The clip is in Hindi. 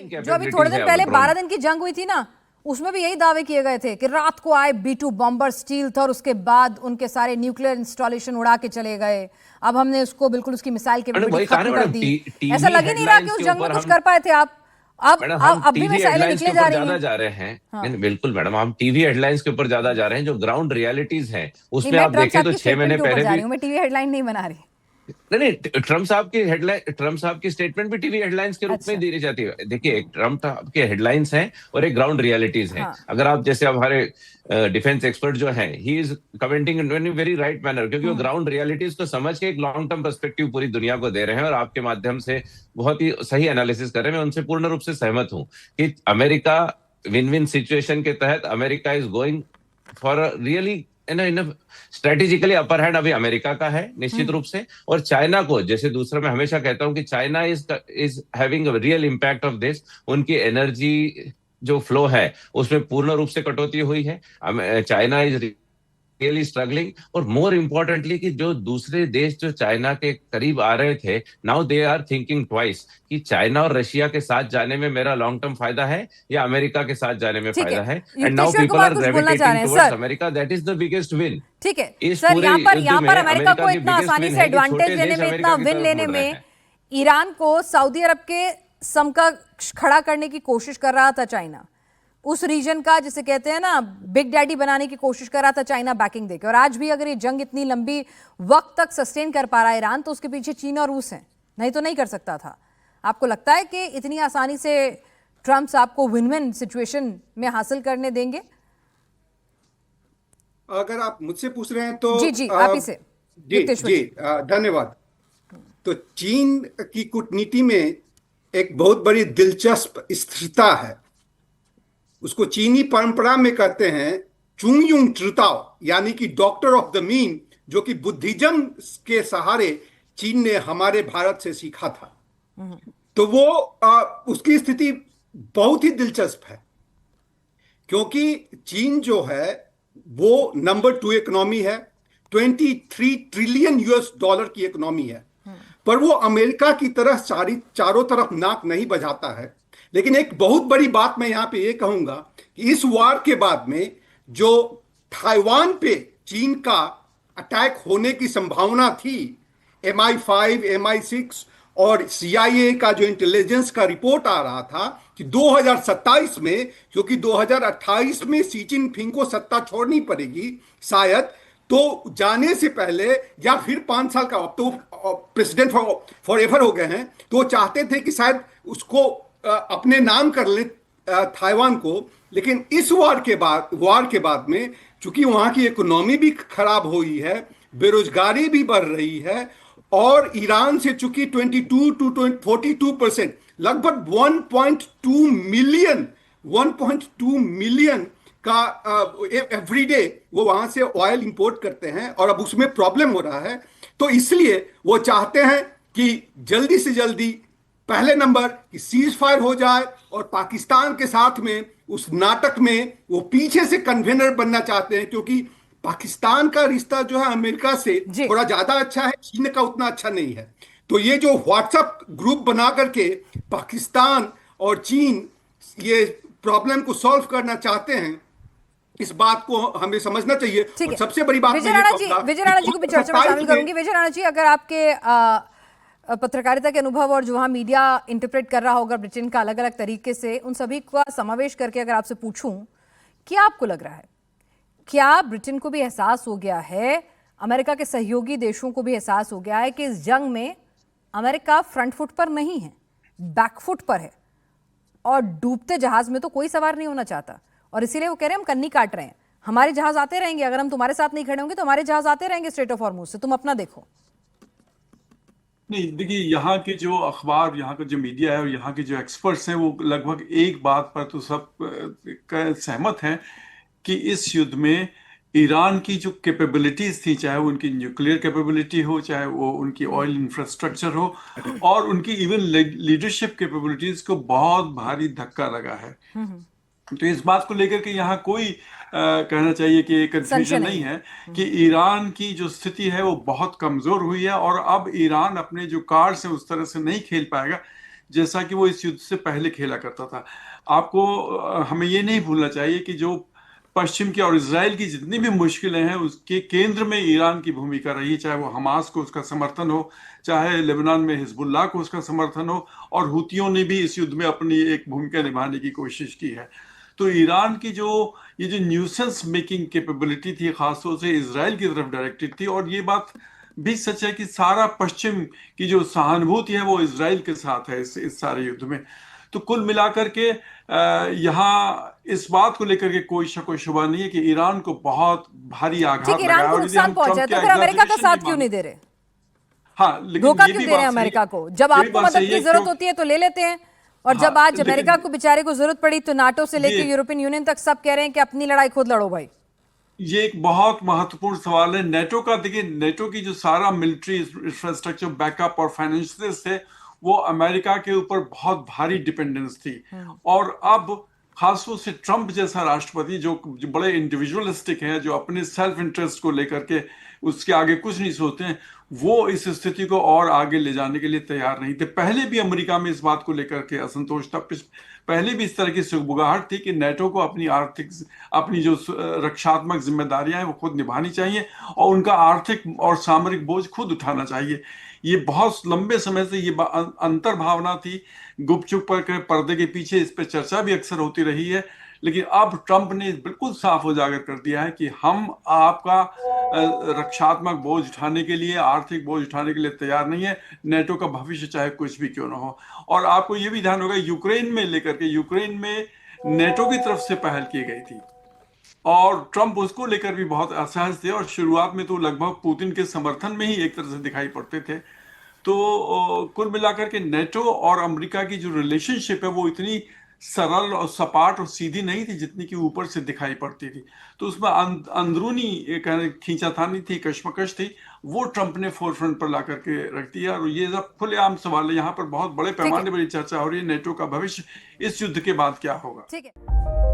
जो अभी थोड़े दिन पहले 12 दिन की जंग हुई थी ना, उसमें भी यही दावे किए गए थे कि रात को आए B-2 बॉम्बर स्टील था और उसके बाद उनके सारे न्यूक्लियर इंस्टॉलेशन उड़ा के चले गए। अब हमने उसको बिल्कुल उसकी मिसाइल कैपेबिलिटी खत्म कर दी। ऐसा लग ही नहीं रहा कि उस जंग में कुछ कर पाए थे आप। अब भी मिसाइलें निकले जा रही हैं। जा रहे हैं। हाँ। बिल्कुल मैडम, हम टीवी हेडलाइंस के ऊपर ज्यादा जा रहे हैं। जो ग्राउंड रियलिटीज हैं उसमें आप देखें तो 6 महीने पहले भी, मैं टीवी हेडलाइन नहीं बना रही। नहीं, ट्रम्प साहब की स्टेटमेंट भी टीवी हेडलाइंस के रूप में दी जाती है। देखिए, ट्रम्प साहब के हेडलाइंस हैं और एक ग्राउंड रियलिटीज हैं। हाँ। अगर आप जैसे हमारे डिफेंस एक्सपर्ट जो हैं, he is commenting in very right manner, क्योंकि वो ग्राउंड रियलिटीज को समझ के एक लॉन्ग टर्म पर्सपेक्टिव पूरी दुनिया को दे रहे हैं और आपके माध्यम से बहुत ही सही एनालिसिस कर रहे हैं। मैं उनसे पूर्ण रूप से सहमत हूं कि अमेरिका विन विन सिचुएशन के तहत America is going for really strategically upper hand अभी अमेरिका का है निश्चित रूप से। और चाइना को, जैसे दूसरा मैं हमेशा कहता हूं कि China is having a real impact of this. उनकी एनर्जी जो फ्लो है उसमें पूर्ण रूप से कटौती हुई है। China is really struggling. और मोर इम्पोर्टेंटली कि जो दूसरे देश जो चाइना के करीब आ रहे थे, now they are thinking twice कि चाइना और रशिया के साथ जाने में मेरा लॉन्ग टर्म फायदा है या अमेरिका के साथ जाने में फायदा है। And now people are gravitating towards America. That is the biggest win. ठीक है सर, यहाँ पर अमेरिका को इतना आसानी से एडवांटेज लेने में, इतना विन लेने में, ईरान को सऊदी अरब के समकक्ष खड़ा करने की कोशिश कर रहा था चाइना। उस रीजन का, जिसे कहते हैं ना, बिग डैडी बनाने की कोशिश कर रहा था चाइना बैकिंग देकर। और आज भी अगर ये जंग इतनी लंबी वक्त तक सस्टेन कर पा रहा है ईरान, तो उसके पीछे चीन और रूस हैं, नहीं तो नहीं कर सकता था। आपको लगता है कि इतनी आसानी से ट्रम्प साहब को विन विन सिचुएशन में हासिल करने देंगे? अगर आप मुझसे पूछ रहे हैं तो जी आप ही से। जी धन्यवाद। तो चीन की कूटनीति में एक बहुत बड़ी दिलचस्प स्थिरता है। उसको चीनी परंपरा में कहते हैं चुंगयुंग ट्रुताओ, यानी कि डॉक्टर ऑफ द मीन, जो कि बुद्धिज्म के सहारे चीन ने हमारे भारत से सीखा था। तो वो उसकी स्थिति बहुत ही दिलचस्प है, क्योंकि चीन जो है वो नंबर 2 इकोनॉमी है, 23 ट्रिलियन US$ की इकोनॉमी है। पर वो अमेरिका की तरह चारों तरफ नाक नहीं बजाता है। लेकिन एक बहुत बड़ी बात मैं यहां पे ये कहूंगा कि इस वार के बाद में जो ताइवान पे चीन का अटैक होने की संभावना थी, MI5, MI6 और CIA का जो इंटेलिजेंस का रिपोर्ट आ रहा था कि 2027 में, क्योंकि 2028 में शी जिनपिंग को सत्ता छोड़नी पड़ेगी शायद, तो जाने से पहले या फिर 5 साल का, अब तो प्रेसिडेंट फॉर एवर हो गए हैं, तो वो चाहते थे कि शायद उसको अपने नाम कर ले ताइवान को। लेकिन इस वार के बाद में, चूंकि वहां की इकोनॉमी भी खराब हुई है, बेरोजगारी भी बढ़ रही है, और ईरान से चूंकि 22 to 42%, लगभग 1.2 मिलियन का एवरीडे वो वहां से ऑयल इंपोर्ट करते हैं, और अब उसमें प्रॉब्लम हो रहा है। तो इसलिए वो चाहते हैं कि जल्दी से जल्दी पहले नंबर कि सीज फायर हो जाए, और पाकिस्तान के साथ में उस नाटक में वो पीछे से कन्वेनर बनना चाहते हैं, क्योंकि पाकिस्तान का रिश्ता जो है अमेरिका से थोड़ा ज्यादा अच्छा है, चीन का उतना अच्छा नहीं है। तो ये जो व्हाट्सएप ग्रुप बना करके पाकिस्तान और चीन ये प्रॉब्लम को सॉल्व करना चाहते हैं, इस बात को हमें समझना चाहिए। और सबसे बड़ी बात विजय राणा जी को भी चर्चा में शामिल करूंगी। विजय राणा जी, अगर आपके पत्रकारिता के अनुभव और जो वहाँ मीडिया इंटरप्रेट कर रहा होगा ब्रिटेन का अलग अलग तरीके से, उन सभी का समावेश करके अगर आपसे पूछूं, क्या आपको लग रहा है, क्या ब्रिटेन को भी एहसास हो गया है, अमेरिका के सहयोगी देशों को भी एहसास हो गया है कि इस जंग में अमेरिका फ्रंट फुट पर नहीं है, बैकफुट पर है, और डूबते जहाज में तो कोई सवार नहीं होना चाहता, और इसीलिए वो कह रहे हैं हम कन्नी काट रहे हैं, हमारे जहाज आते रहेंगे, अगर हम तुम्हारे साथ नहीं खड़े होंगे तो हमारे जहाज आते रहेंगे स्ट्रेट ऑफ हॉर्मुज से, तुम अपना देखो। नहीं, देखिए, यहाँ के जो अखबार, यहाँ का जो मीडिया है और यहाँ के जो एक्सपर्ट्स हैं, वो लगभग एक बात पर तो सब सहमत हैं कि इस युद्ध में ईरान की जो कैपेबिलिटीज थी, चाहे वो उनकी न्यूक्लियर कैपेबिलिटी हो, चाहे वो उनकी ऑयल इंफ्रास्ट्रक्चर हो, और उनकी इवन लीडरशिप कैपेबिलिटीज को बहुत भारी धक्का लगा है। तो इस बात को लेकर के यहाँ कोई कहना चाहिए कि कंफ्यूजन नहीं है कि ईरान की जो स्थिति है वो बहुत कमजोर हुई है, और अब ईरान अपने जो कार्ड्स है उस तरह से नहीं खेल पाएगा जैसा कि वो इस युद्ध से पहले खेला करता था। आपको हमें ये नहीं भूलना चाहिए कि जो पश्चिम की और इजराइल की जितनी भी मुश्किलें हैं उसके केंद्र में ईरान की भूमिका रही, चाहे वो हमास को उसका समर्थन हो, चाहे लेबनान में हिजबुल्लाह को उसका समर्थन हो, और हुतियों ने भी इस युद्ध में अपनी एक भूमिका निभाने की कोशिश की है। तो ईरान की ये जो न्यूसेंस मेकिंग कैपेबिलिटी थी खासतौर से इजराइल की तरफ डायरेक्टेड थी, और ये बात भी सच है कि सारा पश्चिम की जो सहानुभूति है वो इजराइल के साथ है इस सारे युद्ध में। तो कुल मिलाकर के यहाँ इस बात को लेकर के कोई शक व शुबा नहीं है कि ईरान को बहुत भारी आघात ठीक, लगा ईरान है। को और यदि नुकसान हम पहुंचा है ट्रम्प तो के फिर अमेरिका का exaggeration साथ नहीं क्यों नहीं दे रहे? हाँ, लेकिन धोखा ये क्यों भी दे रहे हैं बात सही अमेरिका है, को? जब ये भी आपको बात मदद सही की है जरूरत होती है तो ले लेते हैं, और जब हाँ, आज लेकिन अमेरिका को बेचारे को जरूरत पड़ी तो नाटो से लेकर ये यूरोपियन यूनियन तक सब कह रहे हैं कि अपनी लड़ाई खुद लड़ो भाई। ये एक बहुत महत्वपूर्ण सवाल है नेटो का। देखिए, नेटो की जो सारा मिलिट्री इंफ्रास्ट्रक्चर बैकअप और फाइनेंशियल्स थे वो अमेरिका के ऊपर बहुत भारी डिपेंडेंस थी। और अब खासतौर से ट्रंप जैसा राष्ट्रपति जो बड़े इंडिविजुअलिस्टिक है, जो अपने सेल्फ इंटरेस्ट को लेकर के उसके आगे कुछ नहीं सोचते हैं, वो इस स्थिति को और आगे ले जाने के लिए तैयार नहीं थे। पहले भी अमेरिका में इस बात को लेकर के असंतोष था, पहले भी इस तरह की सुगबुगाहट थी कि नेटो को अपनी जो रक्षात्मक जिम्मेदारियां हैं वो खुद निभानी चाहिए और उनका आर्थिक और सामरिक बोझ खुद उठाना चाहिए। ये बहुत लंबे समय से ये अंतर भावना थी, गुपचुप पर पर्दे के पीछे इस पर चर्चा भी अक्सर होती रही है, लेकिन अब ट्रंप ने बिल्कुल साफ उजागर कर दिया है कि हम आपका रक्षात्मक बोझ उठाने के लिए, आर्थिक बोझ उठाने के लिए तैयार नहीं है, नेटो का भविष्य चाहे कुछ भी क्यों ना हो। और आपको ये भी ध्यान होगा, यूक्रेन में नेटो की तरफ से पहल की गई थी और ट्रंप उसको लेकर भी बहुत असहज थे, और शुरुआत में तो लगभग पुतिन के समर्थन में ही एक तरह से दिखाई पड़ते थे। तो कुल मिलाकर के नेटो और अमेरिका की जो रिलेशनशिप है वो इतनी सरल और सपाट और सीधी नहीं थी जितनी कि ऊपर से दिखाई पड़ती थी। तो उसमें अंदरूनी एक खींचातानी थी, कश्मकश थी, वो ट्रंप ने फोरफ्रंट पर ला करके रख दिया। और ये सब खुलेआम सवाल है, यहाँ पर बहुत बड़े पैमाने पर चर्चा हो रही है नेटो का भविष्य इस युद्ध के बाद क्या होगा। ठीक है।